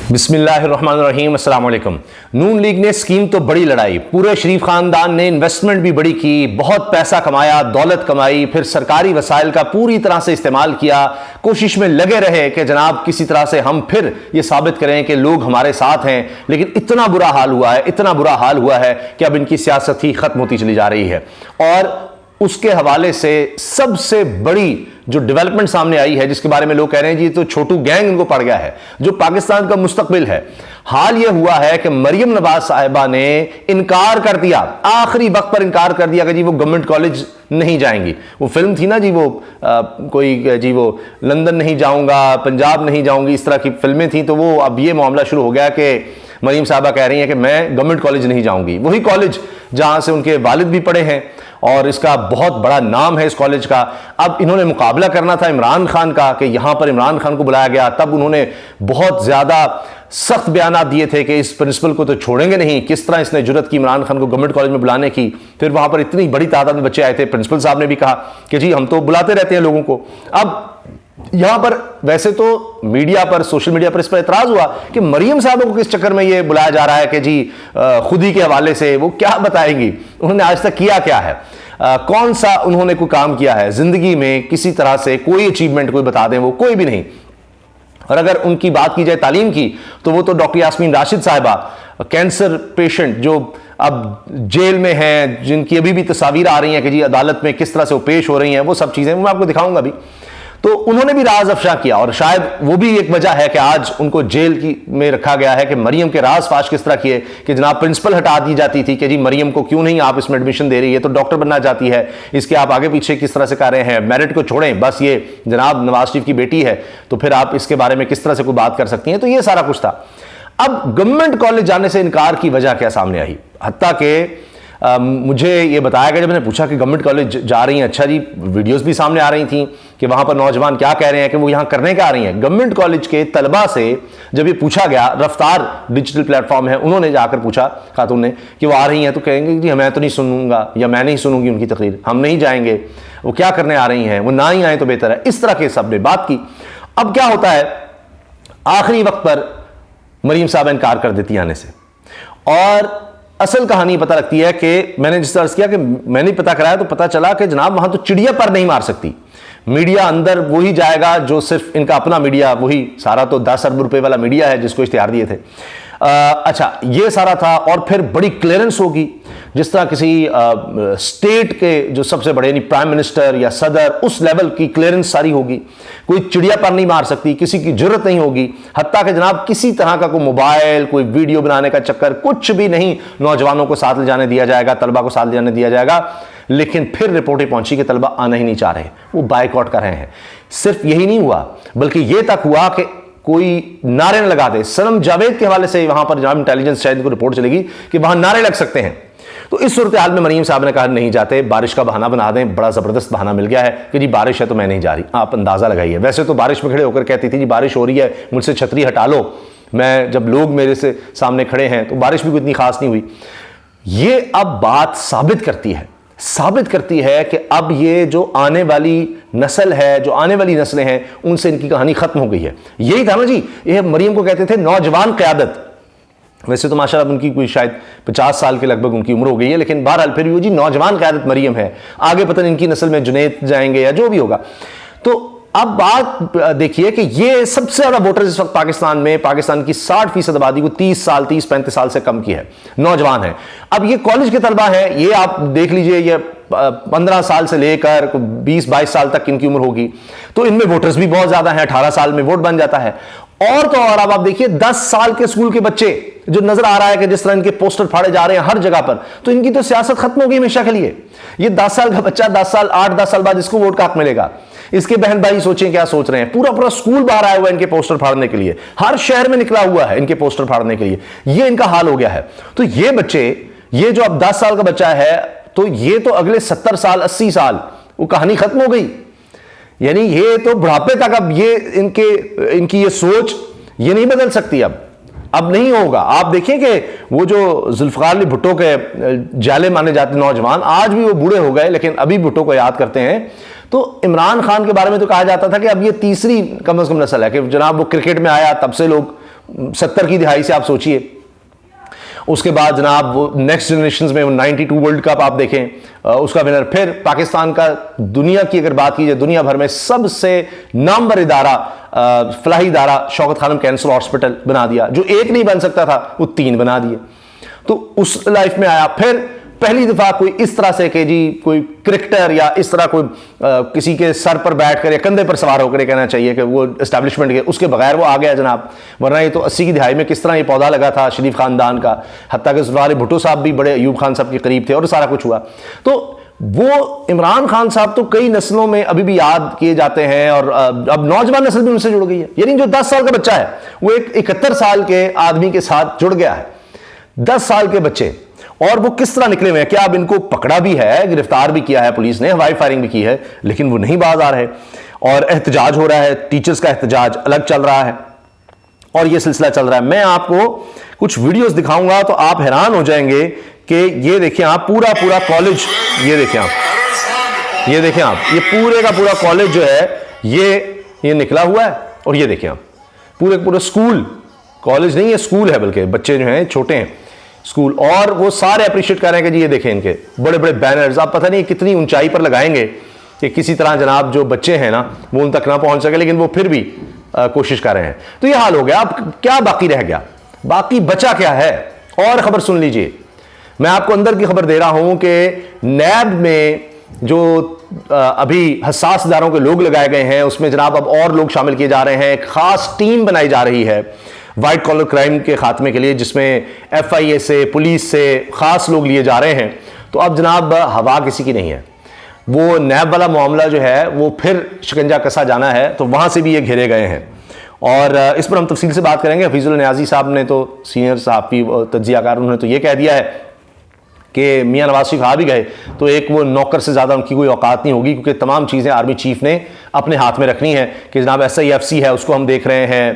बिस्मिल्लाहिर्रहमानिर्रहीम, अस्सलाम वालेकुम। नून लीग ने स्कीम तो बड़ी लड़ाई, पूरे शरीफ खानदान ने इन्वेस्टमेंट भी बड़ी की, बहुत पैसा कमाया, दौलत कमाई, फिर सरकारी वसाइल का पूरी तरह से इस्तेमाल किया, कोशिश में लगे रहे कि जनाब किसी तरह से हम फिर ये साबित करें कि लोग हमारे साथ हैं। लेकिन इतना बुरा हाल हुआ है, इतना बुरा हाल हुआ है कि अब इनकी सियासत ही खत्म होती चली जा रही है। और उसके हवाले से सबसे बड़ी जो डेवलपमेंट सामने आई है, जिसके बारे में लोग कह रहे हैं जी तो छोटू गैंग इनको पड़ गया है, जो पाकिस्तान का मुस्तकबिल है। हाल यह हुआ है कि मरियम नवाज साहिबा ने इनकार कर दिया, आखिरी वक्त पर इनकार कर दिया कि जी वो गवर्नमेंट कॉलेज नहीं जाएंगी। वो फिल्म थी ना जी, वो वो लंदन नहीं जाऊंगा, पंजाब नहीं जाऊंगी, इस तरह की फिल्में थी। तो वो अब ये मामला शुरू हो गया कि मरियम साहिबा कह रही हैं कि मैं गवर्नमेंट कॉलेज नहीं जाऊंगी, वही कॉलेज जहां से उनके वालिद भी पढ़े हैं और इसका बहुत बड़ा नाम है इस कॉलेज का। अब इन्होंने मुकाबला करना था इमरान खान का कि यहां पर इमरान खान को बुलाया गया, तब उन्होंने बहुत ज्यादा सख्त बयान दिए थे कि इस प्रिंसिपल को तो छोड़ेंगे नहीं। किस तरह इसने जुर्रत की इमरान खान को गवर्नमेंट कॉलेज में बुलाने की। फिर वहां पर इतनी बड़ी तादाद में बच्चे आए थे, प्रिंसिपल साहब ने भी कहा कि जी हम तो बुलाते रहते हैं लोगों को। अब यहां पर वैसे तो मीडिया पर, सोशल मीडिया पर इस पर एतराज हुआ कि मरियम साहब को किस चक्कर में ये बुलाया जा रहा है कि जी खुद ही के हवाले से वो क्या बताएंगी, उन्होंने आज तक किया क्या है, कौन सा उन्होंने कोई काम किया है जिंदगी में, किसी तरह से कोई अचीवमेंट कोई बता दें, वो कोई भी नहीं। और अगर उनकी बात की जाए तालीम की, तो वो तो डॉक्टर यास्मीन राशिद साहिबा, कैंसर पेशेंट जो अब जेल में हैं, जिनकी अभी भी तस्वीर आ रही हैं कि जी अदालत में किस तरह से वो पेश हो रही हैं, वो सब चीजें मैं आपको दिखाऊंगा भी। तो उन्होंने भी राज अफशा किया और शायद वो भी एक वजह है कि आज उनको जेल की में रखा गया है कि मरियम के राज फाश किस तरह किए कि जनाब प्रिंसिपल हटा दी जाती थी कि जी मरियम को क्यों नहीं आप इसमें एडमिशन दे रही है, तो डॉक्टर बनना चाहती है, इसके आप आगे पीछे किस तरह से कर रहे हैं, मेरिट को छोड़ें, बस ये जनाब नवाज शरीफ की बेटी है तो फिर आप इसके बारे में किस तरह से कोई बात कर सकती हैं। तो ये सारा कुछ था। अब गवर्नमेंट कॉलेज जाने से इनकार की वजह क्या सामने आई, हत्ता के मुझे ये बताया गया, जब मैंने पूछा कि गवर्नमेंट कॉलेज जा रही हैं, अच्छा जी वीडियोस भी सामने आ रही थी कि वहां पर नौजवान क्या कह रहे हैं कि वो यहां करने क्या आ रही हैं। गवर्नमेंट कॉलेज के तलबा से जब ये पूछा गया, रफ्तार डिजिटल प्लेटफॉर्म है, उन्होंने जाकर पूछा खातून ने कि वो आ रही हैं, तो कहेंगे जी मैं तो नहीं सुनूंगा या मैं नहीं सुनूंगी उनकी तकरीर, हम नहीं जाएंगे, वो क्या करने आ रही हैं, वो ना ही आए तो बेहतर है। इस तरह के सब ने बात की। अब क्या होता है, आखिरी वक्त पर मरियम साहब इनकार कर देती आने से, और असल कहानी पता लगती है कि मैंने जिस तरह किया कि मैंने पता कराया तो पता चला कि जनाब वहां तो चिड़िया पर नहीं मार सकती, मीडिया अंदर वही जाएगा जो सिर्फ इनका अपना मीडिया, वही सारा तो 10 अरब रुपए वाला मीडिया है जिसको इश्तिहार दिए थे। अच्छा ये सारा था। और फिर बड़ी क्लियरेंस होगी, जिस तरह किसी स्टेट के जो सबसे बड़े यानी प्राइम मिनिस्टर या सदर, उस लेवल की क्लियरेंस सारी होगी। कोई चिड़िया पर नहीं मार सकती, किसी की जरूरत नहीं होगी, हत्ता कि जनाब किसी तरह का कोई मोबाइल, कोई वीडियो बनाने का चक्कर, कुछ भी नहीं नौजवानों को साथ ले जाने दिया जाएगा, तलबा को साथ ले जाने दिया जाएगा। लेकिन फिर रिपोर्टें पहुंची कि तलबा आना ही नहीं चाह रहे, वो बायकॉट कर रहे हैं। सिर्फ यही नहीं हुआ, बल्कि यह तक हुआ कि कोई नारे न लगा दे। सनम जावेद के हवाले से वहां पर जनाब इंटेलिजेंस शायद को रिपोर्ट चलेगी कि वहां नारे लग सकते हैं। तो इस सूरत हाल में मरियम साहब ने कहा नहीं जाते, बारिश का बहाना बना दें। बड़ा जबरदस्त बहाना मिल गया है कि जी बारिश है तो मैं नहीं जा रही। आप अंदाजा लगाइए, वैसे तो बारिश में खड़े होकर कहती थी जी बारिश हो रही है, मुझसे छतरी हटा लो। मैं जब लोग मेरे से सामने खड़े हैं तो बारिश भी कोई इतनी खास नहीं हुई। ये अब बात साबित करती है कि अब ये जो आने वाली नस्ल है, जो आने वाली नस्लें हैं, उनसे इनकी कहानी खत्म हो गई है। यही था ना जी, ये मरियम को कहते थे नौजवान क़यादत। वैसे तो माशाल्लाह उनकी कोई शायद 50 साल के लगभग उनकी उम्र हो गई है, लेकिन बहरहाल फिर भी वो जी नौजवान क़यादत मरियम है। आगे पता नहीं इनकी नस्ल में जुनैद जाएंगे या जो भी होगा। तो अब बात देखिए कि ये सबसे ज्यादा वोटर इस वक्त पाकिस्तान में, पाकिस्तान की 60% आबादी को 30-35 साल से कम की है, नौजवान है। अब ये कॉलेज के तलबा है, ये आप देख लीजिए, ये 15 साल से लेकर 20-22 साल तक इनकी उम्र होगी। तो इनमें वोटर्स भी बहुत ज्यादा हैं, 18 साल में वोट बन जाता है। और तो और अब आप देखिए 10 साल के स्कूल के बच्चे जो नजर आ रहा है कि जिस तरह इनके पोस्टर फाड़े जा रहे हैं हर जगह पर, तो इनकी तो सियासत खत्म होगी हमेशा के लिए। ये 10 साल का बच्चा 8-10 साल बाद इसको वोट का हक मिलेगा। इसके बहन भाई सोचें क्या सोच रहे हैं। पूरा स्कूल बाहर आया हुआ है इनके पोस्टर फाड़ने के लिए, हर शहर में निकला हुआ है इनके पोस्टर फाड़ने के लिए। ये इनका हाल हो गया है। तो ये बच्चे, ये जो अब 10 साल का बच्चा है, तो ये तो अगले 70 साल 80 साल वो कहानी खत्म हो गई। यानी ये तो बुढ़ापे तक अब ये इनकी ये सोच ये नहीं बदल सकती। अब नहीं होगा। आप देखिए कि वो जो जुल्फकार अली भुट्टो के जाले माने जाते नौजवान, आज भी वो बूढ़े हो गए लेकिन अभी भुट्टो को याद करते हैं। तो इमरान खान के बारे में तो कहा जाता था कि अब ये तीसरी कम से कम नस्ल है कि जनाब वो क्रिकेट में आया तब से लोग 70 की दिहाई से आप सोचिए। उसके बाद जनाब वो नेक्स्ट जनरेशन में 92 वर्ल्ड कप आप देखें, उसका विनर। फिर पाकिस्तान का दुनिया की अगर बात की जाए, दुनिया भर में सबसे नामवर इदारा, फलाही इदारा शौकत खानम कैंसर हॉस्पिटल बना दिया। जो एक नहीं बन सकता था वो 3 बना दिए। तो उस लाइफ में आया। फिर पहली दफा कोई इस तरह से कि जी कोई क्रिकेटर या इस तरह कोई किसी के सर पर बैठकर या कंधे पर सवार होकर कहना चाहिए कि वो एस्टैब्लिशमेंट के, उसके बगैर वो आ गया जनाब। वरना ये तो 80 की दिहाई में किस तरह ये पौधा लगा था शरीफ खानदान का, हत्ता कि जुल्फ़िकार भुट्टो साहब भी बड़े अयूब खान साहब के करीब थे और सारा कुछ हुआ। तो वो इमरान खान साहब तो कई नस्लों में अभी भी याद किए जाते हैं और अब नौजवान नस्ल भी उनसे जुड़ गई है। यानी जो 10 साल का बच्चा है वो एक 71 साल के आदमी के साथ जुड़ गया है। 10 साल के बच्चे, और वो किस तरह निकले हुए हैं। क्या अब इनको पकड़ा भी है, गिरफ्तार भी किया है पुलिस ने, हवाई फायरिंग भी की है, लेकिन वो नहीं बाज आ रहे और एहतजाज हो रहा है। टीचर्स का एहतजाज अलग चल रहा है और ये सिलसिला चल रहा है। मैं आपको कुछ वीडियोस दिखाऊंगा तो आप हैरान हो जाएंगे कि ये देखें आप, पूरा कॉलेज, ये देखें आप, ये देखें आप, ये पूरे का पूरा कॉलेज जो है ये निकला हुआ है। और ये देखें आप, पूरे स्कूल, कॉलेज नहीं है स्कूल है, बल्कि बच्चे जो हैं छोटे हैं, स्कूल, और वो सारे अप्रिशिएट कर रहे हैं कि जी ये देखें इनके बड़े बड़े बैनर्स। आप पता नहीं कितनी ऊंचाई पर लगाएंगे कि किसी तरह जनाब जो बच्चे हैं ना वो उन तक ना पहुंच सके, लेकिन वो फिर भी कोशिश कर रहे हैं। तो ये हाल हो गया। अब क्या बाकी रह गया, बाकी बचा क्या है? और खबर सुन लीजिए, मैं आपको अंदर की खबर दे रहा हूं कि नैब में जो अभी हसास इदारों के लोग लगाए गए हैं उसमें जनाब अब और लोग शामिल किए जा रहे हैं। एक खास टीम बनाई जा रही है वाइट कॉलर क्राइम के खात्मे के लिए, जिसमें FIA से, पुलिस से खास लोग लिए जा रहे हैं। तो अब जनाब हवा किसी की नहीं है। वो नैब वाला मामला जो है वो फिर शिकंजा कसा जाना है, तो वहां से भी ये घेरे गए हैं और इस पर हम तफसील से बात करेंगे। हफीजुल न्याजी साहब ने तो, सीनियर सहाफ़ी तज्ज़ियाकार, उन्होंने तो ये कह दिया है कि मियां नवाज शरीफ आ भी गए तो एक वो नौकर से ज़्यादा उनकी कोई औकात नहीं होगी, क्योंकि तमाम चीज़ें आर्मी चीफ ने अपने हाथ में रखनी है। कि जनाब SIFC है उसको हम देख रहे हैं,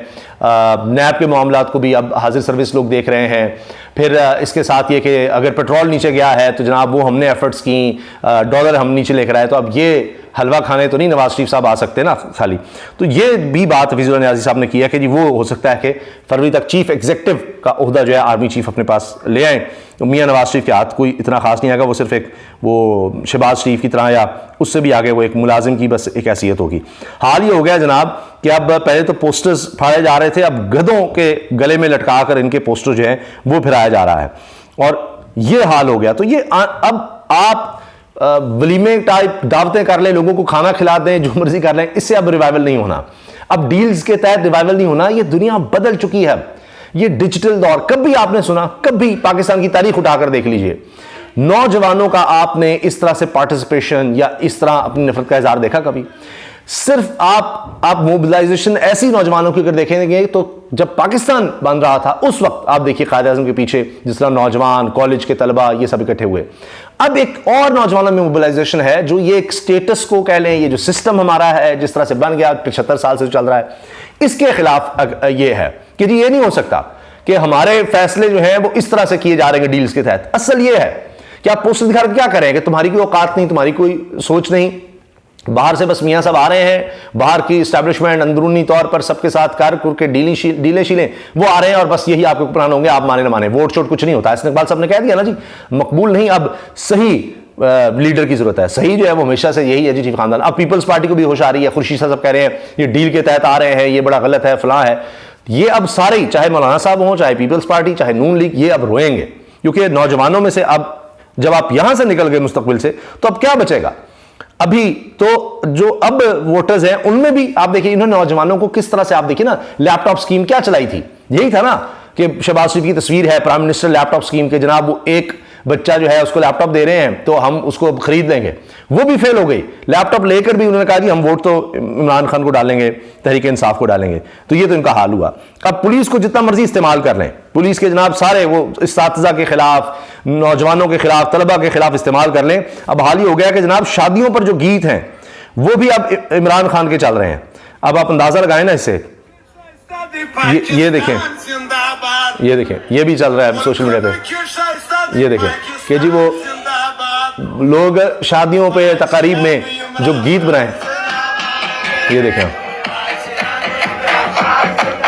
नैब के मामलात को भी अब हाजिर सर्विस लोग देख रहे हैं। फिर इसके साथ ये कि अगर पेट्रोल नीचे गया है तो जनाब वो हमने एफर्ट्स की, डॉलर हम नीचे लेकर आए। तो अब ये हलवा खाने तो नहीं नवाज शरीफ साहब आ सकते ना खाली। तो ये भी बात हफीजुल न्याजी साहब ने की है कि जी वो हो सकता है कि फरवरी तक चीफ एग्जीक्यूटिव का ओहदा जो है आर्मी चीफ अपने पास ले आए। तो मियां नवाज शरीफ के हाथ कोई इतना खास नहीं आएगा, वो सिर्फ एक वो शहबाज शरीफ की तरह या उससे भी आगे वो एक मुलाजिम की बस एक हैसियत होगी। हाल ये हो गया जनाब कि अब पहले तो पोस्टर्स फाड़े जा रहे थे, अब गधों के गले में लटका कर इनके पोस्टर जो है वो फिराया जा रहा है और ये हाल हो गया। तो ये अब आप वलीमे टाइप दावतें कर लें, लोगों को खाना खिला दें, जो मर्जी कर लें, इससे अब रिवाइवल नहीं होना। अब डील्स के तहत रिवाइवल नहीं होना। ये दुनिया बदल चुकी है, ये डिजिटल दौर। कभी आपने सुना, कभी पाकिस्तान की तारीख उठाकर देख लीजिए, नौजवानों का आपने इस तरह से पार्टिसिपेशन या इस तरह अपनी नफरत का इजहार देखा कभी? सिर्फ आप मोबिलाइजेशन ऐसी नौजवानों की अगर देखेंगे तो जब पाकिस्तान बन रहा था उस वक्त आप देखिए कायद आज़म के पीछे जिस तरह नौजवान, कॉलेज के तलबा, ये सब इकट्ठे हुए। अब एक और नौजवानों में मोबिलाइजेशन है जो ये एक स्टेटस को कह लें, ये जो सिस्टम हमारा है जिस तरह से बन गया 75 साल से चल रहा है, इसके खिलाफ ये है कि जी ये नहीं हो सकता कि हमारे फैसले जो हैं वो इस तरह से किए जा रहे हैं डील्स के तहत। असल ये है कि आप पोस्टर दिखा क्या करें कि तुम्हारी कोई औकात नहीं, तुम्हारी कोई सोच नहीं, बाहर से बस मियां सब आ रहे हैं, बाहर की इस्टेब्लिशमेंट अंदरूनी तौर पर सबके साथ कर के डीले शीले वो आ रहे हैं और बस यही आपके हुक्मरान होंगे, आप माने ना माने, वोट शोट कुछ नहीं होता। इकबाल साहब ने कह दिया ना जी, मकबूल नहीं, अब सही लीडर की जरूरत है। सही जो है वो हमेशा से यही है जी, चीफ खानदान। अब पीपल्स पार्टी को भी होश आ रही है, खुर्शीद साहब कह रहे हैं ये डील के तहत आ रहे हैं, ये बड़ा गलत है, फलां है। ये अब सारे, चाहे मौलाना साहब हों, चाहे पीपल्स पार्टी, चाहे नून लीग, ये अब रोएंगे, क्योंकि नौजवानों में से अब जब आप यहां से निकल गए मुस्तकबिल से, तो अब क्या बचेगा? अभी तो जो अब वोटर्स हैं उनमें भी आप देखिए, इन्होंने नौजवानों को किस तरह से, आप देखिए ना, लैपटॉप स्कीम क्या चलाई थी, यही था ना कि शहबाज शरीफ की तस्वीर है प्राइम मिनिस्टर लैपटॉप स्कीम के, जनाब वो एक बच्चा जो है उसको लैपटॉप दे रहे हैं तो हम उसको खरीद लेंगे। वो भी फेल हो गई। लैपटॉप लेकर भी उन्होंने कहा जी हम वोट तो इमरान खान को डालेंगे, तहरीक इंसाफ को डालेंगे। तो ये तो इनका हाल हुआ। अब पुलिस को जितना मर्जी इस्तेमाल कर लें, पुलिस के जनाब सारे वो इस्तातिज़ा के खिलाफ, नौजवानों के खिलाफ, तलबा के खिलाफ इस्तेमाल कर लें। अब हाल ही हो गया कि जनाब शादियों पर जो गीत हैं वो भी अब इमरान खान के चल रहे हैं। अब आप अंदाजा लगाएं ना इससे, ये देखें, ये देखें, ये भी चल रहा है सोशल मीडिया पे। ये देखें कि जी वो लोग शादियों पे तकारीब में जो गीत बनाए, ये देखें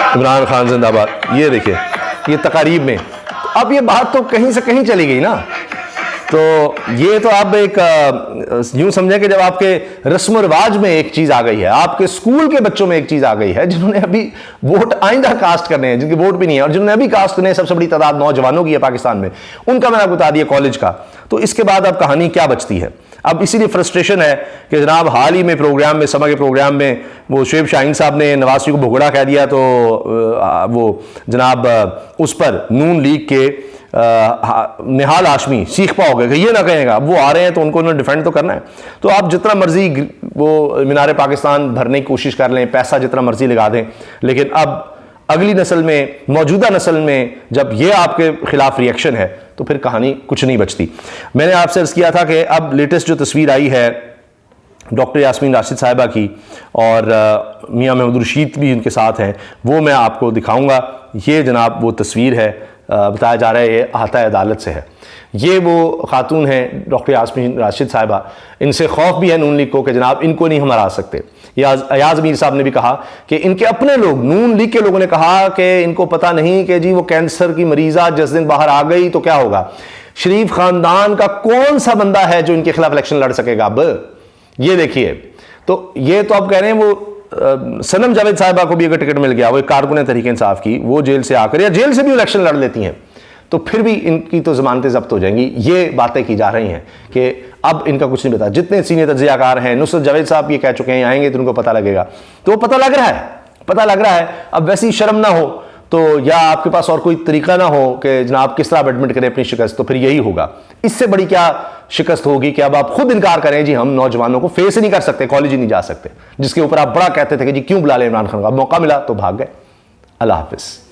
इमरान खान जिंदाबाद, ये देखिए ये तकारीब में। अब ये बात तो कहीं से कहीं चली गई ना। तो ये तो आप एक यूं समझें कि जब आपके रस्म रिवाज में एक चीज आ गई है, आपके स्कूल के बच्चों में एक चीज आ गई है, जिन्होंने अभी वोट आइंदा कास्ट करने हैं, जिनके वोट भी नहीं है, और जिन्होंने अभी कास्ट करने हैं, सबसे बड़ी तादाद नौजवानों की है पाकिस्तान में, उनका मैंने आपको बता दिया कॉलेज का। तो इसके बाद अब कहानी क्या बचती है? अब इसीलिए फ्रस्ट्रेशन है कि जनाब हाल ही में प्रोग्राम में, समा के प्रोग्राम में, वो शुएब शाहीन साहब ने नवाज शरीफ को भुगड़ा कह दिया, तो वो जनाब उस पर नून लीग के निहाल हाशमी सीख पाओगे कि ये ना कहेगा, अब वो आ रहे हैं तो उनको डिफेंड तो करना है। तो आप जितना मर्जी वो मीनार पाकिस्तान भरने की कोशिश कर लें, पैसा जितना मर्जी लगा दें, लेकिन अब अगली नस्ल में, मौजूदा नस्ल में जब ये आपके खिलाफ रिएक्शन है तो फिर कहानी कुछ नहीं बचती। मैंने आपसे अर्ज किया था कि अब लेटेस्ट जो तस्वीर आई है डॉक्टर यास्मीन राशिद साहिबा की, और मियां महमूद रशीद भी उनके साथ हैं, वो मैं आपको दिखाऊंगा। ये जनाब वो तस्वीर है, बताया जा रहा है ये अहाता अदालत से है। ये वो खातून हैं डॉक्टर यास्मीन राशिद साहिबा, इनसे खौफ भी है नून लीग को कि जनाब इनको नहीं हम हरा सकते। अयाज मीर साहब ने भी कहा कि इनके अपने लोग, नून लीग के लोगों ने कहा कि इनको पता नहीं कि जी वो कैंसर की मरीजा जिस दिन बाहर आ गई तो क्या होगा। शरीफ खानदान का कौन सा बंदा है जो इनके खिलाफ इलेक्शन लड़ सकेगा? अब ये देखिए, तो ये तो आप कह रहे हैं वो सनम जावेद साहिबा को भी अगर टिकट मिल गया, वो एक कारकुन तहरीक इंसाफ की, वो जेल से आकर या जेल से भी इलेक्शन लड़ लेती हैं, तो फिर भी इनकी तो जमानतें जब्त हो जाएंगी। ये बातें की जा रही हैं कि अब इनका कुछ नहीं पता। जितने सीनियर तज्जियाकार हैं, नुसरत जावेद साहब ये कह चुके हैं आएंगे तो उनको पता लगेगा, तो वो पता लग रहा है, पता लग रहा है। अब वैसी शर्म ना हो तो, या आपके पास और कोई तरीका ना हो कि जनाब किस तरह एडमिट करें अपनी शिकस्त, तो फिर यही होगा। इससे बड़ी क्या शिकस्त होगी कि अब आप खुद इनकार करें जी हम नौजवानों को फेस ही नहीं कर सकते, कॉलेज ही नहीं जा सकते, जिसके ऊपर आप बड़ा कहते थे कि जी क्यों बुला ले इमरान खान का, मौका मिला तो भाग गए। अल्लाह हाफिज़।